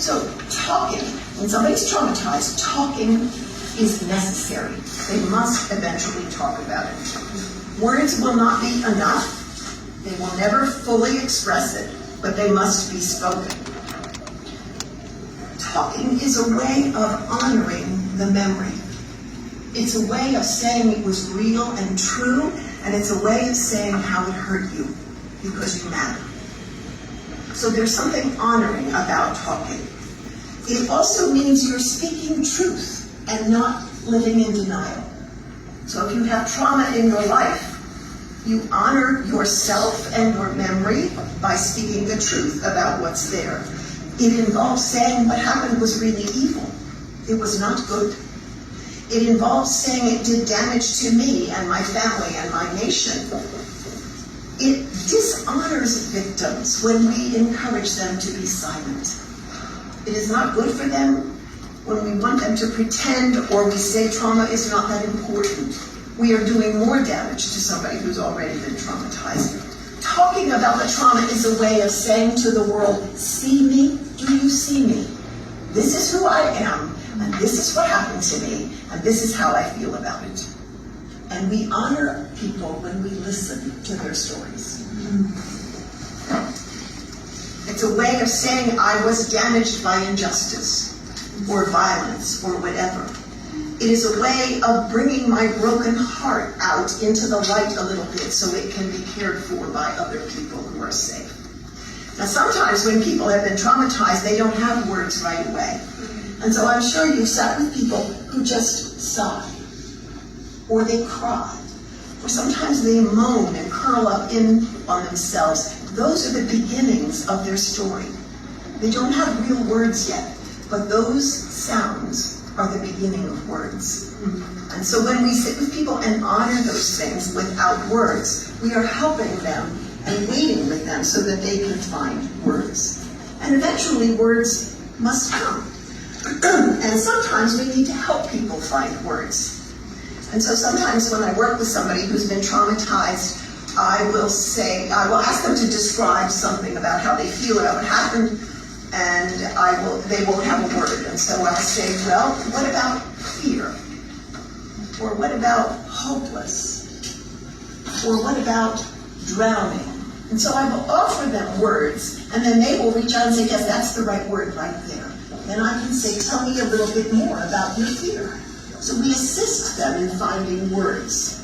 So talking, when somebody's traumatized, talking is necessary. They must eventually talk about it. Words will not be enough. They will never fully express it, but they must be spoken. Talking is a way of honoring the memory. It's a way of saying it was real and true, and it's a way of saying how it hurt you, because you matter. So there's something honoring about talking. It also means you're speaking truth and not living in denial. So if you have trauma in your life, you honor yourself and your memory by speaking the truth about what's there. It involves saying what happened was really evil. It was not good. It involves saying it did damage to me and my family and my nation. It dishonors victims when we encourage them to be silent. It is not good for them when we want them to pretend or we say trauma is not that important. We are doing more damage to somebody who's already been traumatized. Talking about the trauma is a way of saying to the world, see me, do you see me? This is who I am, and this is what happened to me, and this is how I feel about it. And we honor people when we listen to their stories. It's a way of saying I was damaged by injustice, or violence, or whatever. It is a way of bringing my broken heart out into the light a little bit so it can be cared for by other people who are safe. Now sometimes when people have been traumatized, they don't have words right away. And so I'm sure you've sat with people who just sigh, or they cry, or sometimes they moan and curl up in on themselves. Those are the beginnings of their story. They don't have real words yet, but those sounds are the beginning of words. And so when we sit with people and honor those things without words, we are helping them and waiting with them so that they can find words. And eventually words must come. And sometimes we need to help people find words. And so sometimes when I work with somebody who's been traumatized, I will ask them to describe something about how they feel about what happened, and they won't have a word. And so I'll say, well, what about fear? Or what about hopeless? Or what about drowning? And so I will offer them words, and then they will reach out and say, yes, that's the right word right there. Then I can say, tell me a little bit more about your fear. So we assist them in finding words.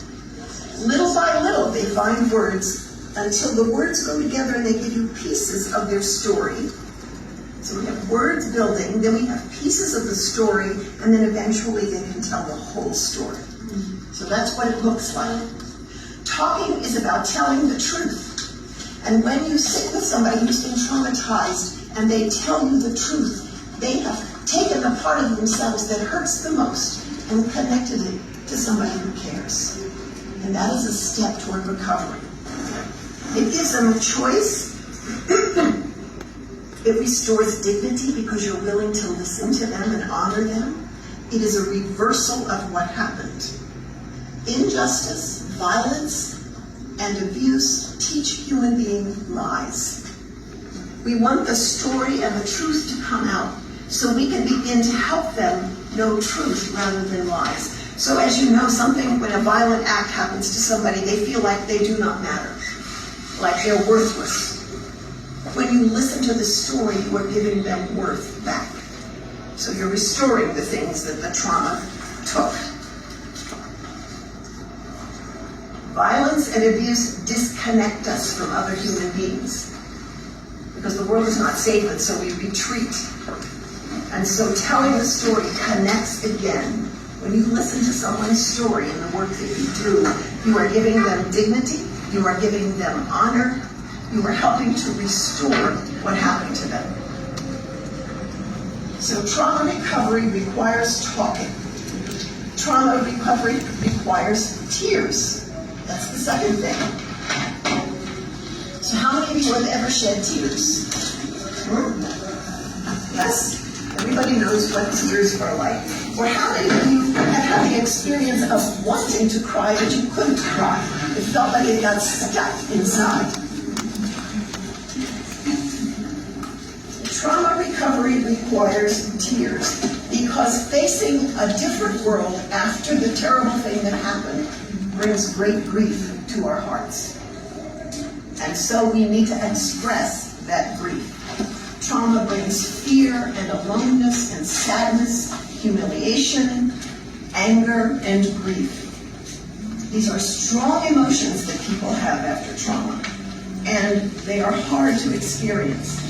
Little by little, they find words until the words go together and they give you pieces of their story. So we have words building, then we have pieces of the story, and then eventually they can tell the whole story. So that's what it looks like. Talking is about telling the truth. And when you sit with somebody who's been traumatized and they tell you the truth, they have taken the part of themselves that hurts the most and connected it to somebody who cares. And that is a step toward recovery. It gives them a choice. It restores dignity because you're willing to listen to them and honor them. It is a reversal of what happened. Injustice, violence, and abuse teach human beings lies. We want the story and the truth to come out so we can begin to help them know truth rather than lies. So as you know, when a violent act happens to somebody, they feel like they do not matter, like they're worthless. When you listen to the story, you are giving them worth back. So you're restoring the things that the trauma took. Violence and abuse disconnect us from other human beings because the world is not safe, and so we retreat. And so telling the story connects again. When you listen to someone's story and the work that you do, you are giving them dignity, you are giving them honor, you are helping to restore what happened to them. So trauma recovery requires talking. Trauma recovery requires tears. That's the second thing. So how many of you have ever shed tears? Yes? Everybody knows what tears are like. Or how many of you have had the experience of wanting to cry but you couldn't cry? It felt like it got stuck inside. Trauma recovery requires tears, because facing a different world after the terrible thing that happened brings great grief to our hearts. And so we need to express that grief. Trauma brings fear and aloneness and sadness, humiliation, anger, and grief. These are strong emotions that people have after trauma, and they are hard to experience.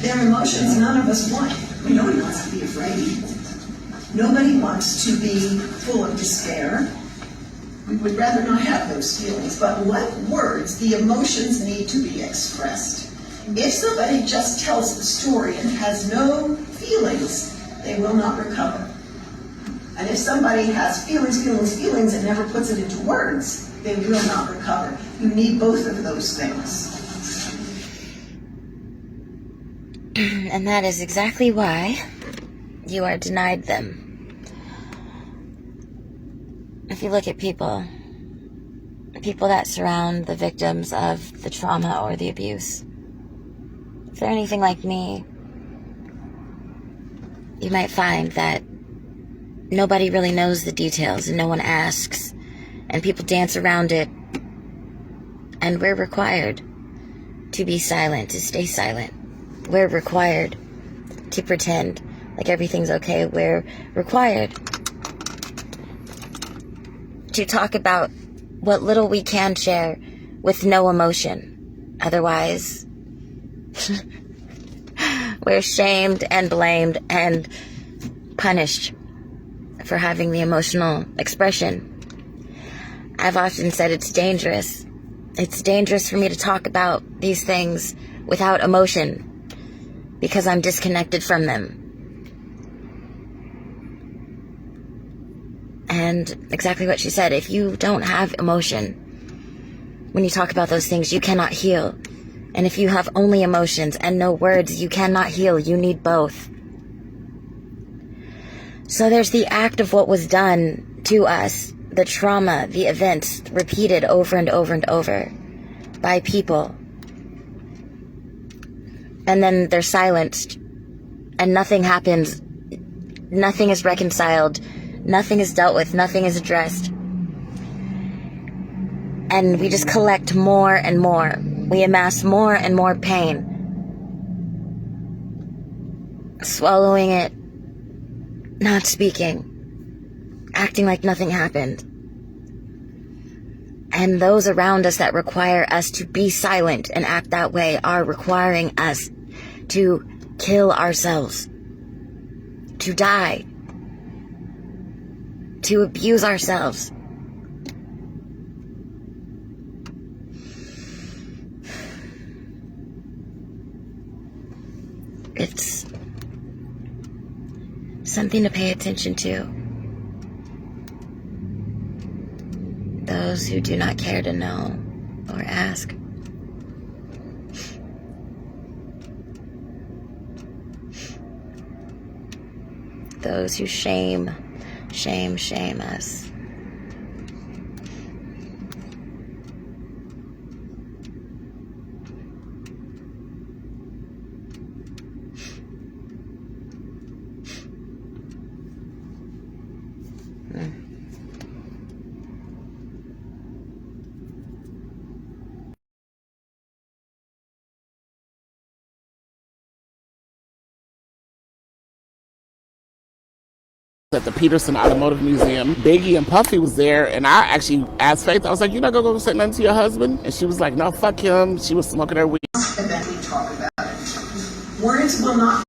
They're emotions none of us want. Nobody wants to be afraid. Nobody wants to be full of despair. We would rather not have those feelings, but like words, the emotions need to be expressed. If somebody just tells the story and has no feelings, they will not recover. And if somebody has feelings, and never puts it into words, they will not recover. You need both of those things. And that is exactly why you are denied them. If you look at people that surround the victims of the trauma or the abuse, if they're anything like me, you might find that nobody really knows the details and no one asks, and people dance around it, and we're required to be silent, to stay silent. We're required to pretend like everything's okay. We're required to talk about what little we can share with no emotion. Otherwise, we're shamed and blamed and punished for having the emotional expression. I've often said it's dangerous. It's dangerous for me to talk about these things without emotion because I'm disconnected from them. And exactly what she said, if you don't have emotion, when you talk about those things, you cannot heal. And if you have only emotions and no words, you cannot heal. You need both. So there's the act of what was done to us, the trauma, the events repeated over and over and over by people. And then they're silenced and nothing happens. Nothing is reconciled. Nothing is dealt with. Nothing is addressed. And we just collect more and more. We amass more and more pain. Swallowing it, not speaking, acting like nothing happened. And those around us that require us to be silent and act that way are requiring us to kill ourselves, to die, to abuse ourselves. It's something to pay attention to. Those who do not care to know or ask. Those who shame us. At the Peterson Automotive Museum, Biggie and Puffy was there, and I actually asked Faith, I was like, "You're not gonna go say nothing to your husband?" And she was like, "No, fuck him." She was smoking her weed. And then we talk about it. Words will not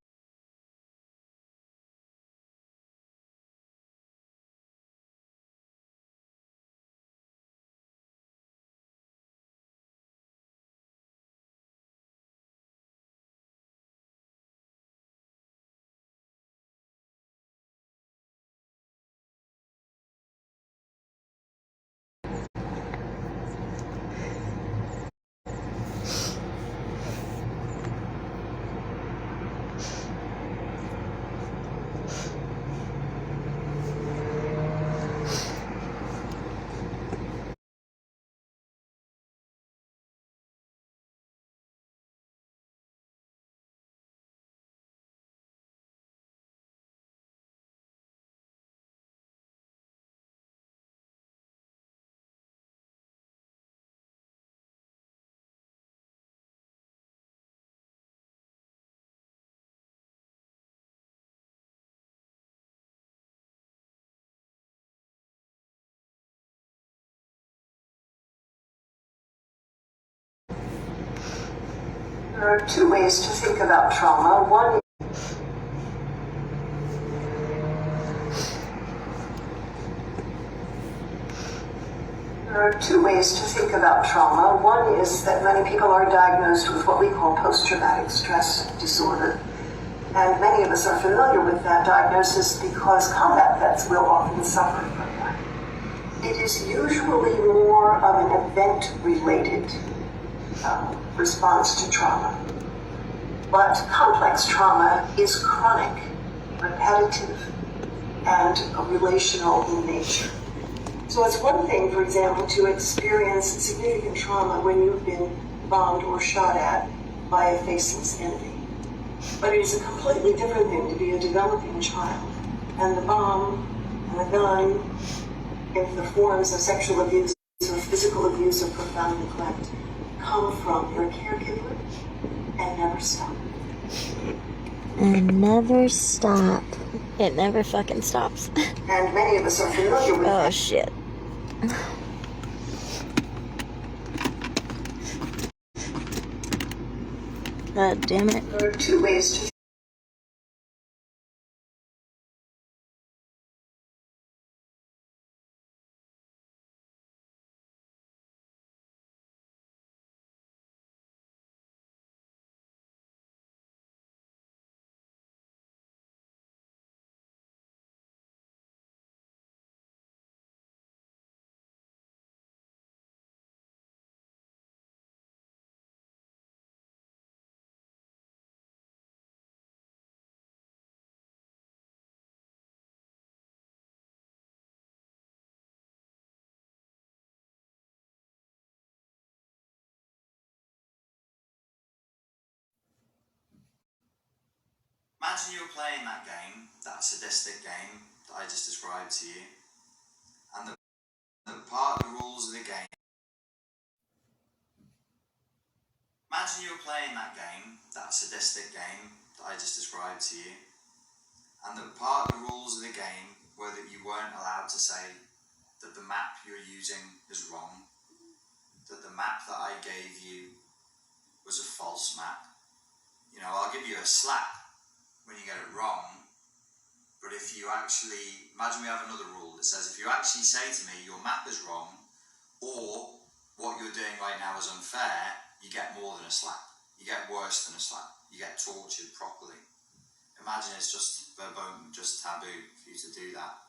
There are two ways to think about trauma. There are two ways to think about trauma. One is that many people are diagnosed with what we call post-traumatic stress disorder. And many of us are familiar with that diagnosis because combat vets will often suffer from that. It is usually more of an event-related response to trauma. But complex trauma is chronic, repetitive, and relational in nature. So it's one thing, for example, to experience significant trauma when you've been bombed or shot at by a faceless enemy. But it is a completely different thing to be a developing child, and the bomb and the gun, if the forms of sexual abuse or physical abuse or profound neglect come from your caregiver and never stop. And never stop. It never fucking stops. And many of us are familiar with Oh that. shit. God damn it. There are two ways to Imagine you're playing that game, that sadistic game that I just described to you, and the part of the rules of the game. Imagine you're playing that game, that sadistic game that I just described to you, and the part of the rules of the game were that you weren't allowed to say that the map you're using is wrong, that the map that I gave you was a false map. You know, I'll give you a slap when you get it wrong, but if you actually, imagine we have another rule that says if you actually say to me your map is wrong, or what you're doing right now is unfair, you get more than a slap. You get worse than a slap. You get tortured properly. Imagine it's just verboten, just taboo for you to do that.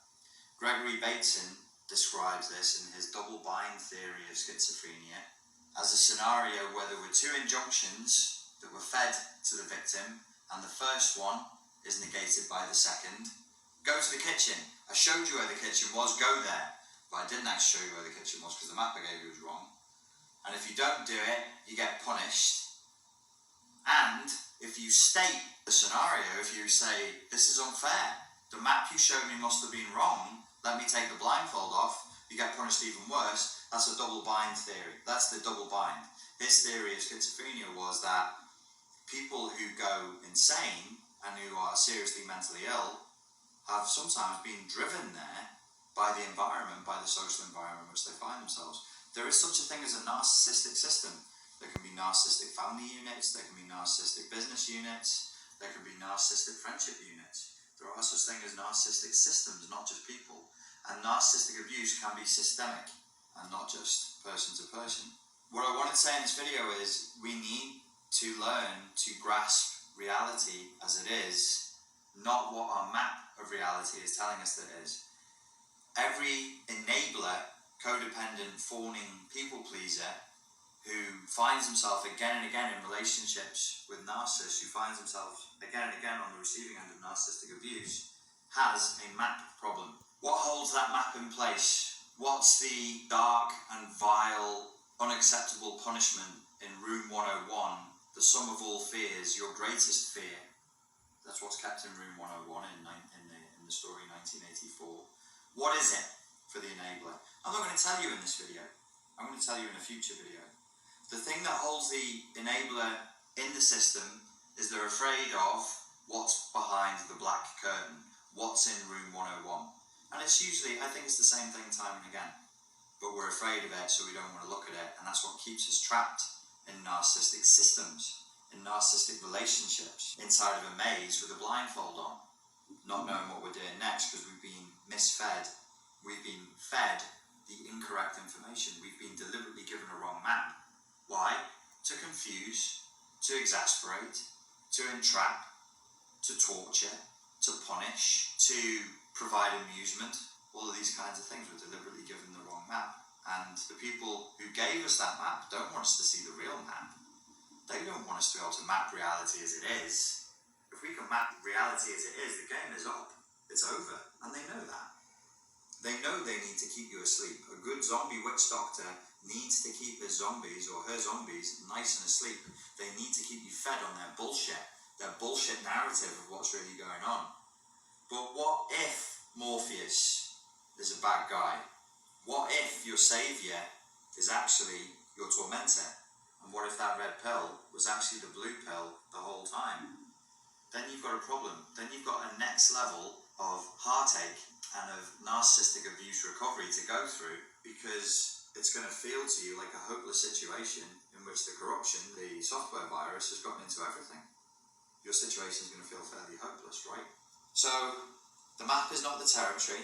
Gregory Bateson describes this in his double bind theory of schizophrenia as a scenario where there were two injunctions that were fed to the victim, and the first one is negated by the second. Go to the kitchen. I showed you where the kitchen was, go there. But I didn't actually show you where the kitchen was because the map I gave you was wrong. And if you don't do it, you get punished. And if you state the scenario, if you say, this is unfair, the map you showed me must have been wrong, let me take the blindfold off, you get punished even worse. That's a double bind theory. That's the double bind. His theory of schizophrenia was that people who go insane and who are seriously mentally ill have sometimes been driven there by the environment, by the social environment in which they find themselves. There is such a thing as a narcissistic system. There can be narcissistic family units, there can be narcissistic business units, there can be narcissistic friendship units. There are such things as narcissistic systems, not just people. And narcissistic abuse can be systemic and not just person to person. What I wanted to say in this video is we need to learn to grasp reality as it is, not what our map of reality is telling us that it is. Every enabler, codependent, fawning people pleaser who finds himself again and again in relationships with narcissists, who finds himself again and again on the receiving end of narcissistic abuse, has a map problem. What holds that map in place? What's the dark and vile, unacceptable punishment in Room 101, the sum of all fears, your greatest fear? That's what's kept in Room 101 in the story 1984. What is it for the enabler? I'm not going to tell you in this video. I'm going to tell you in a future video. The thing that holds the enabler in the system is they're afraid of what's behind the black curtain, what's in Room 101. And it's usually, I think it's the same thing time and again. But we're afraid of it, so we don't want to look at it. And that's what keeps us trapped in narcissistic systems. in narcissistic relationships inside of a maze with a blindfold on, not knowing what we're doing next because we've been misfed. We've been fed the incorrect information. We've been deliberately given a wrong map. Why? To confuse, to exasperate, to entrap, to torture, to punish, to provide amusement. All of these kinds of things were deliberately given the wrong map. And the people who gave us that map don't want us to see the real map. They don't want us to be able to map reality as it is. If we can map reality as it is, the game is up. It's over. And they know that. They know they need to keep you asleep. A good zombie witch doctor needs to keep his zombies or her zombies nice and asleep. They need to keep you fed on their bullshit narrative of what's really going on. But what if Morpheus is a bad guy? What if your saviour is actually your tormentor? And what if that red pill was actually the blue pill the whole time? Then you've got a problem. Then you've got a next level of heartache and of narcissistic abuse recovery to go through, because it's going to feel to you like a hopeless situation in which the corruption, the software virus, has gotten into everything. Your situation is going to feel fairly hopeless, right? So the map is not the territory.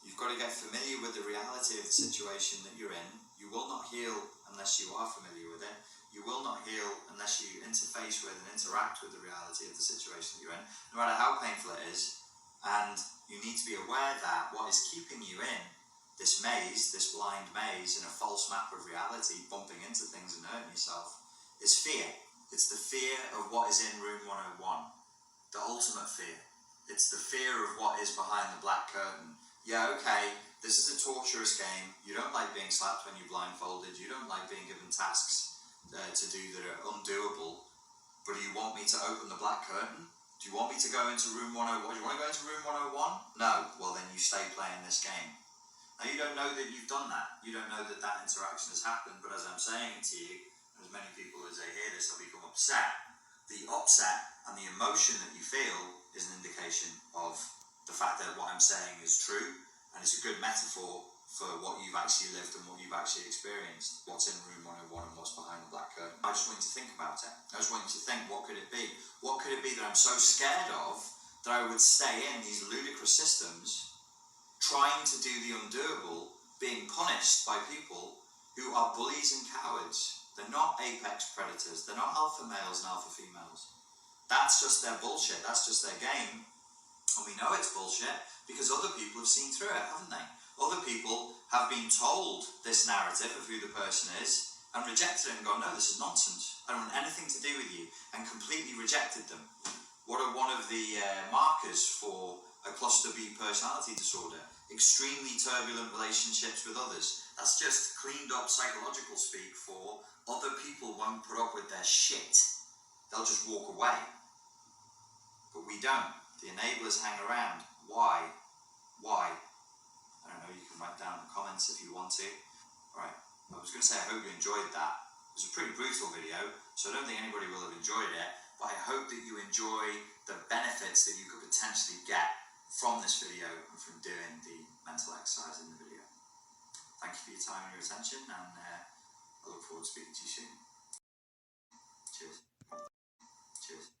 You've got to get familiar with the reality of the situation that you're in. You will not heal unless you are familiar with it. You will not heal unless you interface with and interact with the reality of the situation that you're in, no matter how painful it is. And you need to be aware that what is keeping you in this maze, this blind maze in a false map of reality, bumping into things and hurting yourself, is fear. It's the fear of what is in room 101, the ultimate fear. It's the fear of what is behind the black curtain. Yeah, okay, this is a torturous game. You don't like being slapped when you're blindfolded. You don't like being given tasks to do that are undoable. But do you want me to open the black curtain? Do you want me to go into room 101? Do you want to go into room 101? No. Well, then you stay playing this game. Now, you don't know that you've done that. You don't know that that interaction has happened. But as I'm saying to you, as many people as they hear this will become upset. The upset and the emotion that you feel is an indication of the fact that what I'm saying is true, and it's a good metaphor for what you've actually lived and what you've actually experienced, what's in room 101 and what's behind the black curtain. I just want you to think about it. I just want you to think, what could it be? What could it be that I'm so scared of that I would stay in these ludicrous systems, trying to do the undoable, being punished by people who are bullies and cowards? They're not apex predators. They're not alpha males and alpha females. That's just their bullshit. That's just their game. And we know it's bullshit because other people have seen through it, haven't they? Other people have been told this narrative of who the person is and rejected it and gone, no, this is nonsense. I don't want anything to do with you, and completely rejected them. What are one of the markers for a cluster B personality disorder? Extremely turbulent relationships with others. That's just cleaned up psychological speak for other people won't put up with their shit. They'll just walk away. But we don't. The enablers hang around. Why? Why? I don't know, you can write down in the comments if you want to. Alright, I was going to say I hope you enjoyed that. It was a pretty brutal video, so I don't think anybody will have enjoyed it, but I hope that you enjoy the benefits that you could potentially get from this video and from doing the mental exercise in the video. Thank you for your time and your attention, and I look forward to speaking to you soon. Cheers. Cheers.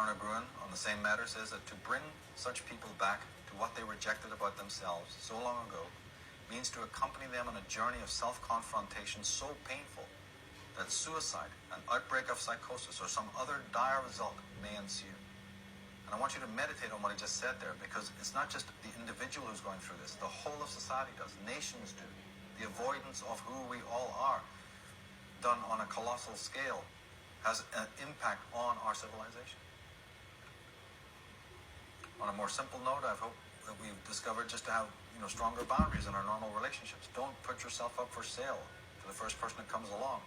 Arne Bruin on the same matter says that to bring such people back to what they rejected about themselves so long ago means to accompany them on a journey of self-confrontation so painful that suicide, an outbreak of psychosis, or some other dire result may ensue. And I want you to meditate on what I just said there, because it's not just the individual who's going through this. The whole of society does. Nations do. The avoidance of who we all are, done on a colossal scale, has an impact on our civilization. On a more simple note, I hope that we've discovered just to have stronger boundaries in our normal relationships. Don't put yourself up for sale to the first person that comes along.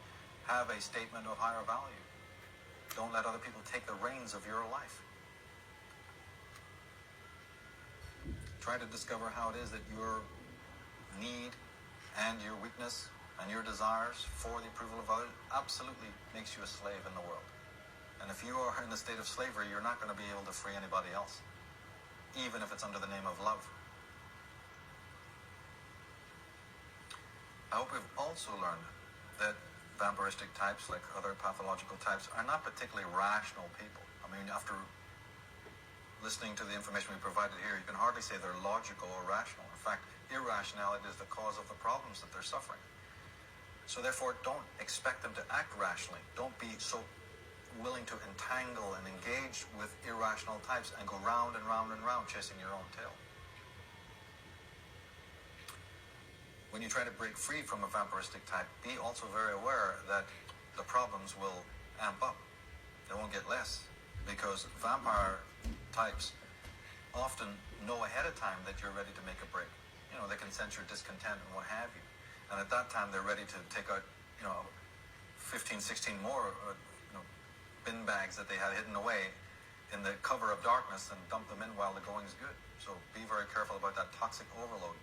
Have a statement of higher value. Don't let other people take the reins of your life. Try to discover how it is that your need and your weakness and your desires for the approval of others absolutely makes you a slave in the world. And if you are in a state of slavery, you're not going to be able to free anybody else, even if it's under the name of love. I hope we've also learned that vampiristic types, like other pathological types, are not particularly rational people. I mean, after listening to the information we provided here, you can hardly say they're logical or rational. In fact, irrationality is the cause of the problems that they're suffering. So therefore, don't expect them to act rationally. Don't be so willing to entangle and engage with irrational types and go round and round and round chasing your own tail. When you try to break free from a vampiristic type, be also very aware that the problems will amp up. They won't get less, because vampire types often know ahead of time that you're ready to make a break. They can sense your discontent and what have you. And at that time, they're ready to take out, 15, 16 more bin bags that they had hidden away in the cover of darkness and dump them in while the going's good. So be very careful about that toxic overload.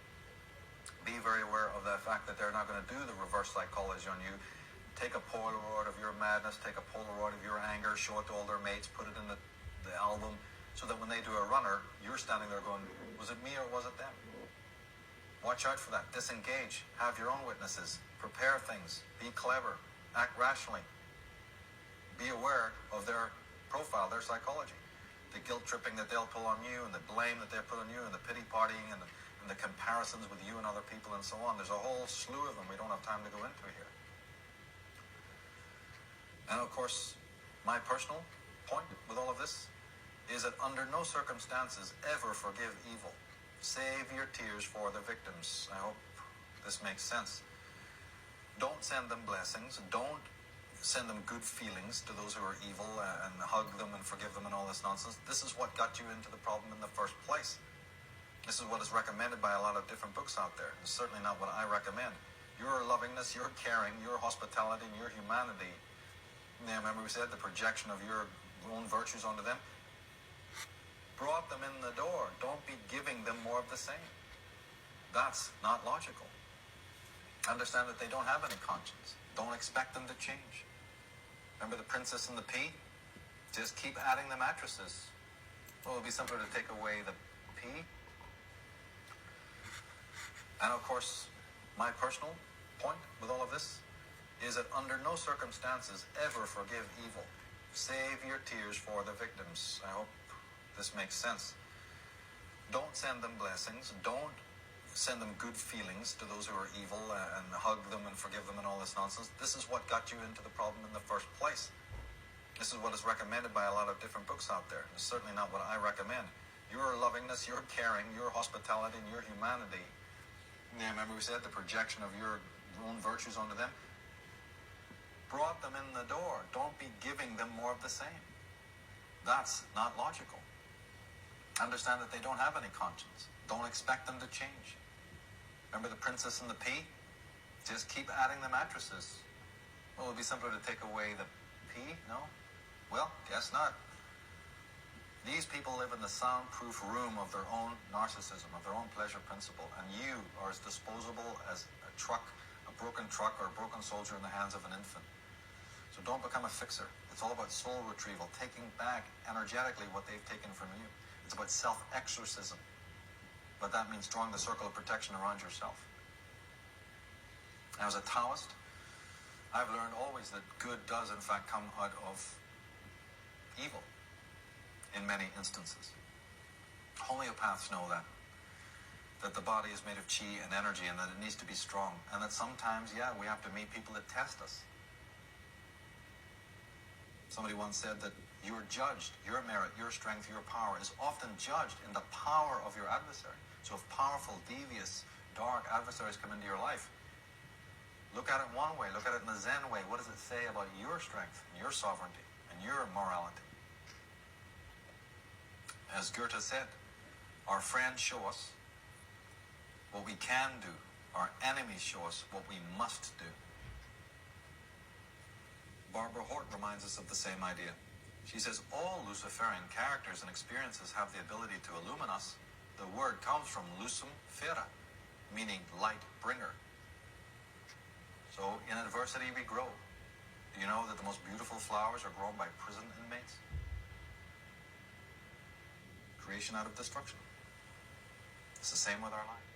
Be very aware of the fact that they're not going to do the reverse psychology on you. Take a Polaroid of your madness, take a Polaroid of your anger, show it to all their mates, put it in the album, so that when they do a runner, you're standing there going, was it me or was it them? Watch out for that. Disengage. Have your own witnesses. Prepare things. Be clever. Act rationally. Be aware of their profile, their psychology. The guilt tripping that they'll pull on you, and the blame that they'll put on you, and the pity partying, and the comparisons with you and other people, and so on. There's a whole slew of them we don't have time to go into here. And of course, my personal point with all of this is that under no circumstances ever forgive evil. Save your tears for the victims. I hope this makes sense. Don't send them blessings. Don't send them good feelings to those who are evil and hug them and forgive them and all this nonsense. This is what got you into the problem in the first place. This is what is recommended by a lot of different books out there. It's certainly not what I recommend. Your lovingness, your caring, your hospitality, and your humanity. Remember we said the projection of your own virtues onto them brought them in the door. Don't be giving them more of the same. That's not logical. Understand that they don't have any conscience. Don't expect them to change. Remember the Princess and the Pea? Just keep adding the mattresses. Well, it would be simpler to take away the pea. And of course, my personal point with all of this is that under no circumstances ever forgive evil. Save your tears for the victims. I hope this makes sense. Don't send them blessings. Don't send them good feelings to those who are evil and hug them and forgive them and all this nonsense. This is what got you into the problem in the first place. This is what is recommended by a lot of different books out there. It's certainly not what I recommend. Your lovingness, your caring, your hospitality, and your humanity. Remember we said the projection of your own virtues onto them brought them in the door. Don't be giving them more of the same. That's not logical. Understand that they don't have any conscience. Don't expect them to change. Remember the Princess and the Pea? Just keep adding the mattresses. Well, it would be simpler to take away the pea, no? Well, guess not. These people live in the soundproof room of their own narcissism, of their own pleasure principle, and you are as disposable as a truck, a broken truck, or a broken soldier in the hands of an infant. So don't become a fixer. It's all about soul retrieval, taking back energetically what they've taken from you. It's about self-exorcism. But that means drawing the circle of protection around yourself. As a Taoist, I've learned always that good does in fact come out of evil. in many instances. Homeopaths know that the body is made of chi and energy and that it needs to be strong, and that sometimes, yeah, we have to meet people that test us. Somebody once said that you are judged, your merit, your strength, your power is often judged in the power of your adversary. So if powerful, devious, dark adversaries come into your life, look at it one way, look at it in the Zen way. What does it say about your strength and your sovereignty and your morality? As Goethe said, our friends show us what we can do. Our enemies show us what we must do. Barbara Hort reminds us of the same idea. She says all Luciferian characters and experiences have the ability to illumine us. The word comes from lucum fera, meaning light bringer. So in adversity we grow. Do you know that the most beautiful flowers are grown by prison inmates? Creation out of destruction. It's the same with our lives.